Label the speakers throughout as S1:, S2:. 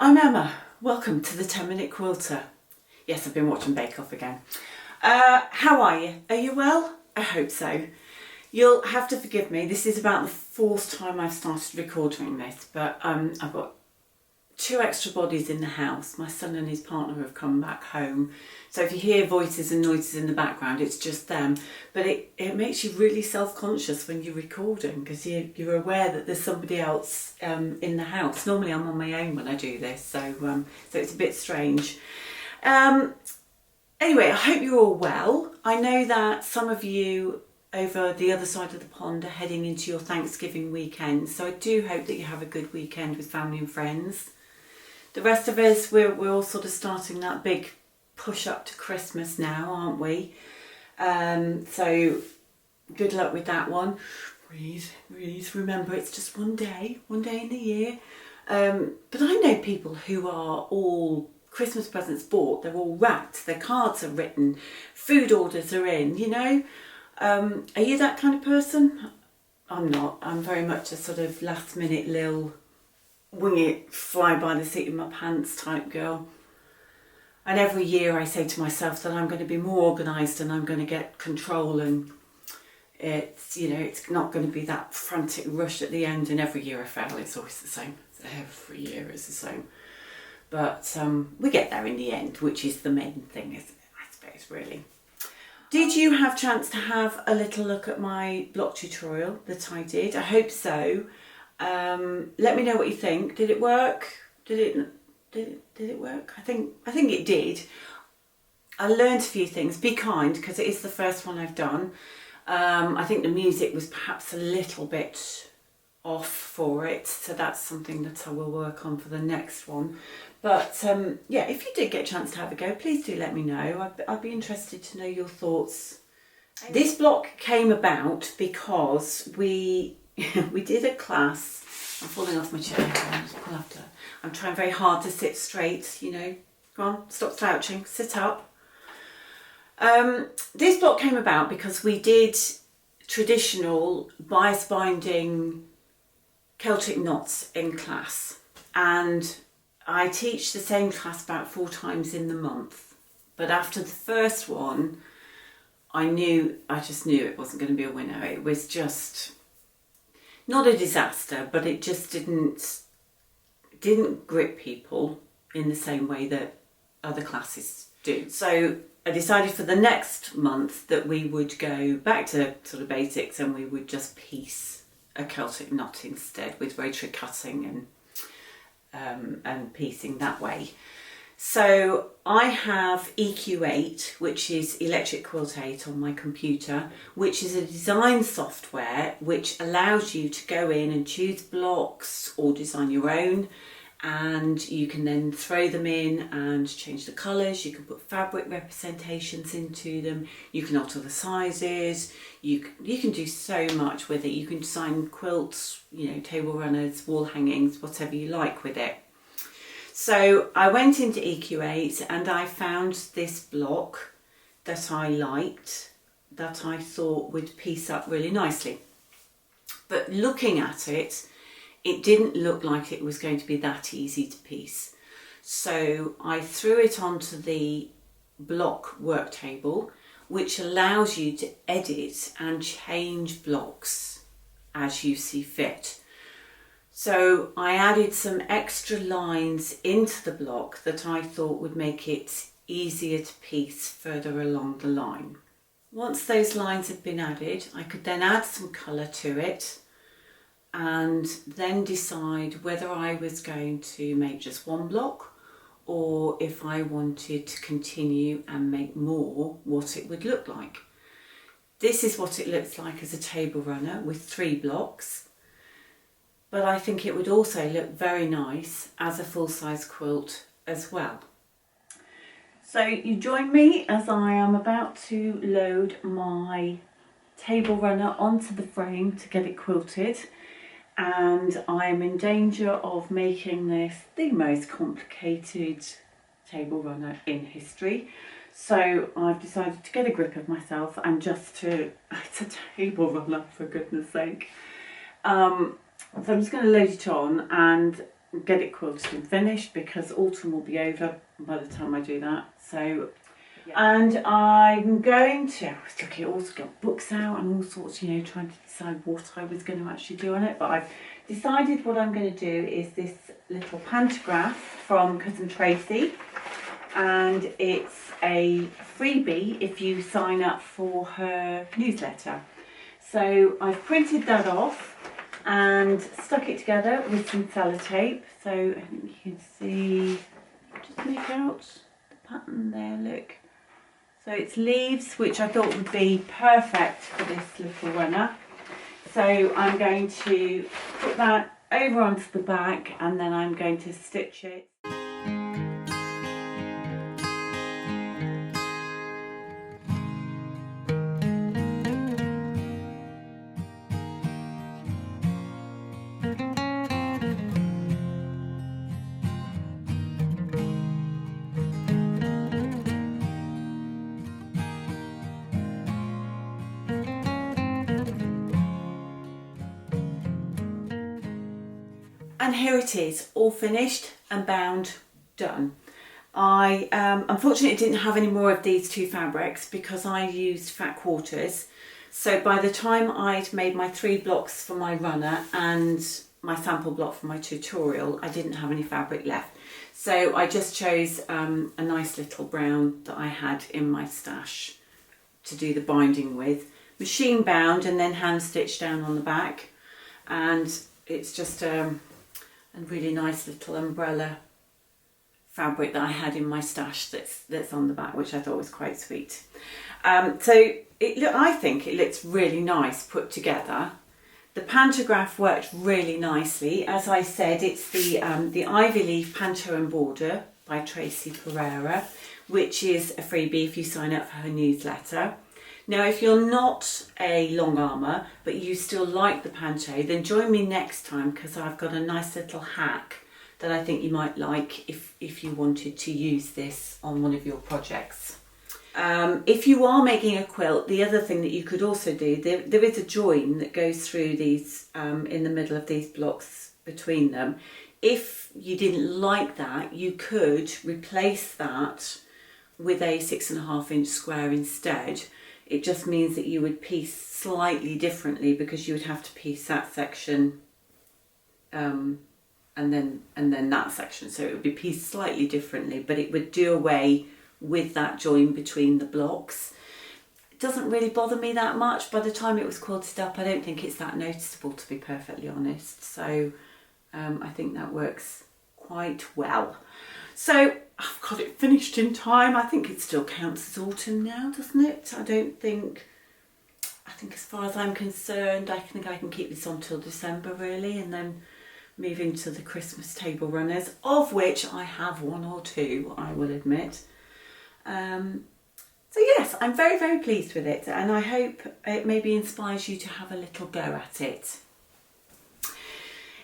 S1: I'm Emma. Welcome to the 10-Minute Quilter. Yes, I've been watching Bake Off again. How are you? Are you well? I hope so. You'll have to forgive me. This is about the fourth time I've started recording this, but I've got two extra bodies in the house. My son and his partner have come back home. So if you hear voices and noises in the background, it's just them. But it makes you really self-conscious when you're recording because you're aware that there's somebody else in the house. Normally I'm on my own when I do this, so it's a bit strange. Anyway, I hope you're all well. I know that some of you over the other side of the pond are heading into your Thanksgiving weekend, so I do hope that you have a good weekend with family and friends. The rest of us, we're all sort of starting that big push up to Christmas now, aren't we? So good luck with that one. Breathe, remember it's just one day in the year. But I know people who are all Christmas presents bought, they're all wrapped, their cards are written, food orders are in, you know. Are you that kind of person? I'm not. I'm very much a sort of last minute lil wing it, fly by the seat of my pants type girl. And every year I say to myself that I'm going to be more organised and I'm going to get control, and it's not going to be that frantic rush at the end, and every year I fail. It's always the same. Every year it's the same. But we get there in the end, which is the main thing, isn't it? I suppose, really. Did you have a chance to have a little look at my block tutorial that I did? I hope so. Let me know what you think. Did it work? Did it work? I think it did. I learned a few things. Be kind, because it is the first one I've done. I think the music was perhaps a little bit off for it, so that's something that I will work on for the next one. But yeah, if you did get a chance to have a go, please do let me know. I'd be interested to know your thoughts. This block came about because we did a class. I'm falling off my chair. I'm trying very hard to sit straight, you know. Go on, stop slouching, sit up. This block came about because we did traditional bias binding Celtic knots in class, and I teach the same class about 4 times in the month. But after the first one, I just knew it wasn't going to be a winner. It was just not a disaster, but it just didn't grip people in the same way that other classes do. So I decided for the next month that we would go back to sort of basics, and we would just piece a Celtic knot instead with rotary cutting and piecing that way. So I have EQ8, which is Electric Quilt 8 on my computer, which is a design software which allows you to go in and choose blocks or design your own, and you can then throw them in and change the colours. You can put fabric representations into them, you can alter the sizes, you can do so much with it. You can design quilts, you know, table runners, wall hangings, whatever you like with it. So I went into EQ8 and I found this block that I liked, that I thought would piece up really nicely. But looking at it, it didn't look like it was going to be that easy to piece. So I threw it onto the block work table, which allows you to edit and change blocks as you see fit. So I added some extra lines into the block that I thought would make it easier to piece further along the line. Once those lines had been added, I could then add some colour to it and then decide whether I was going to make just one block, or if I wanted to continue and make more, what it would look like. This is what it looks like as a table runner with 3 blocks. But I think it would also look very nice as a full-size quilt as well. So you join me as I am about to load my table runner onto the frame to get it quilted, and I'm in danger of making this the most complicated table runner in history. So I've decided to get a grip of myself and it's a table runner, for goodness sake. So I'm just going to load it on, and get it quilted and finished, because autumn will be over by the time I do that. So, and I'm going to, I was looking at also got books out and all sorts, you know, trying to decide what I was going to actually do on it. But I've decided what I'm going to do is this little pantograph from Cousin Tracy, and it's a freebie if you sign up for her newsletter. So I've printed that off and stuck it together with some sellotape. So I think you can see, just make out the pattern there, look. So it's leaves, which I thought would be perfect for this little runner. So I'm going to put that over onto the back, and then I'm going to stitch it. And here it is, all finished and bound, done. I unfortunately didn't have any more of these two fabrics because I used fat quarters. So by the time I'd made my 3 blocks for my runner and my sample block for my tutorial, I didn't have any fabric left. So I just chose a nice little brown that I had in my stash to do the binding with. Machine bound and then hand stitched down on the back. And it's just a really nice little umbrella fabric that I had in my stash that's on the back, which I thought was quite sweet. So I think it looks really nice put together. The pantograph worked really nicely. As I said, it's the Ivy Leaf Panto and Border by Tracy Pereira, which is a freebie if you sign up for her newsletter. Now, if you're not a long armour, but you still like the panto, then join me next time, because I've got a nice little hack that I think you might like if you wanted to use this on one of your projects. If you are making a quilt, the other thing that you could also do, there is a join that goes through these in the middle of these blocks between them. If you didn't like that, you could replace that with a 6.5 inch square instead. It just means that you would piece slightly differently, because you would have to piece that section and then that section. So it would be pieced slightly differently, but it would do away with that join between the blocks. It doesn't really bother me that much. By the time it was quilted up, I don't think it's that noticeable, to be perfectly honest. So I think that works quite well. So I've got it finished in time. I think it still counts as autumn now, doesn't it? I think as far as I'm concerned, I think I can keep this on till December really, and then move into the Christmas table runners, of which I have 1 or 2, I will admit. So yes, I'm very, very pleased with it, and I hope it maybe inspires you to have a little go at it.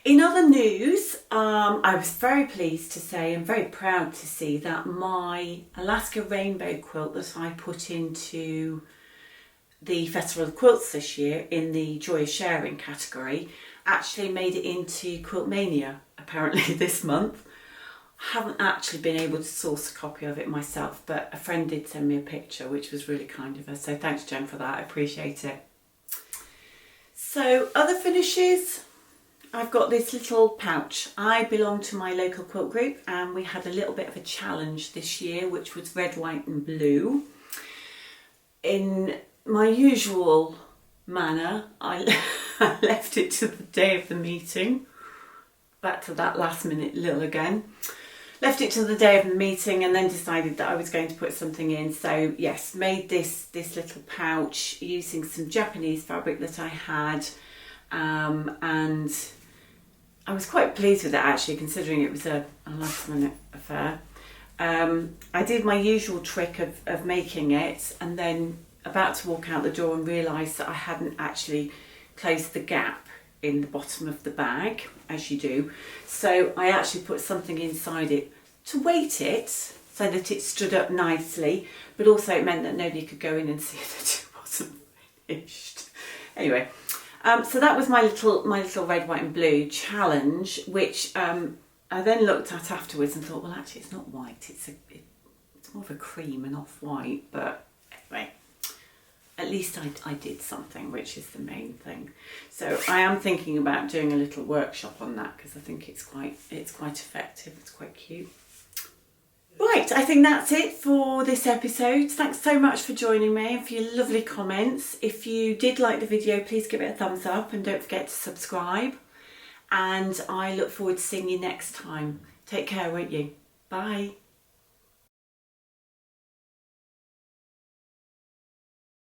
S1: In other news, I was very pleased to say and very proud to see that my Alaska Rainbow quilt that I put into the Festival of Quilts this year in the Joy of Sharing category actually made it into Quiltmania apparently this month. I haven't actually been able to source a copy of it myself, but a friend did send me a picture, which was really kind of her. So thanks, Jen, for that. I appreciate it. So other finishes. I've got this little pouch. I belong to my local quilt group, and we had a little bit of a challenge this year, which was red, white and blue. In my usual manner, I left it to the day of the meeting. Back to that last minute little again. Left it to the day of the meeting and then decided that I was going to put something in. So yes, made this little pouch using some Japanese fabric that I had, and I was quite pleased with it actually, considering it was a last minute affair. I did my usual trick of making it, and then about to walk out the door and realised that I hadn't actually closed the gap in the bottom of the bag, as you do. So I actually put something inside it to weight it so that it stood up nicely, but also it meant that nobody could go in and see that it wasn't finished. Anyway, so that was my little red, white and blue challenge, which I then looked at afterwards and thought, well, actually it's not white, it's more of a cream and off-white, but anyway, at least I did something, which is the main thing. So I am thinking about doing a little workshop on that, because I think it's quite effective, it's quite cute. Right, I think that's it for this episode. Thanks so much for joining me and for your lovely comments. If you did like the video, please give it a thumbs up and don't forget to subscribe. And I look forward to seeing you next time. Take care, won't you? Bye.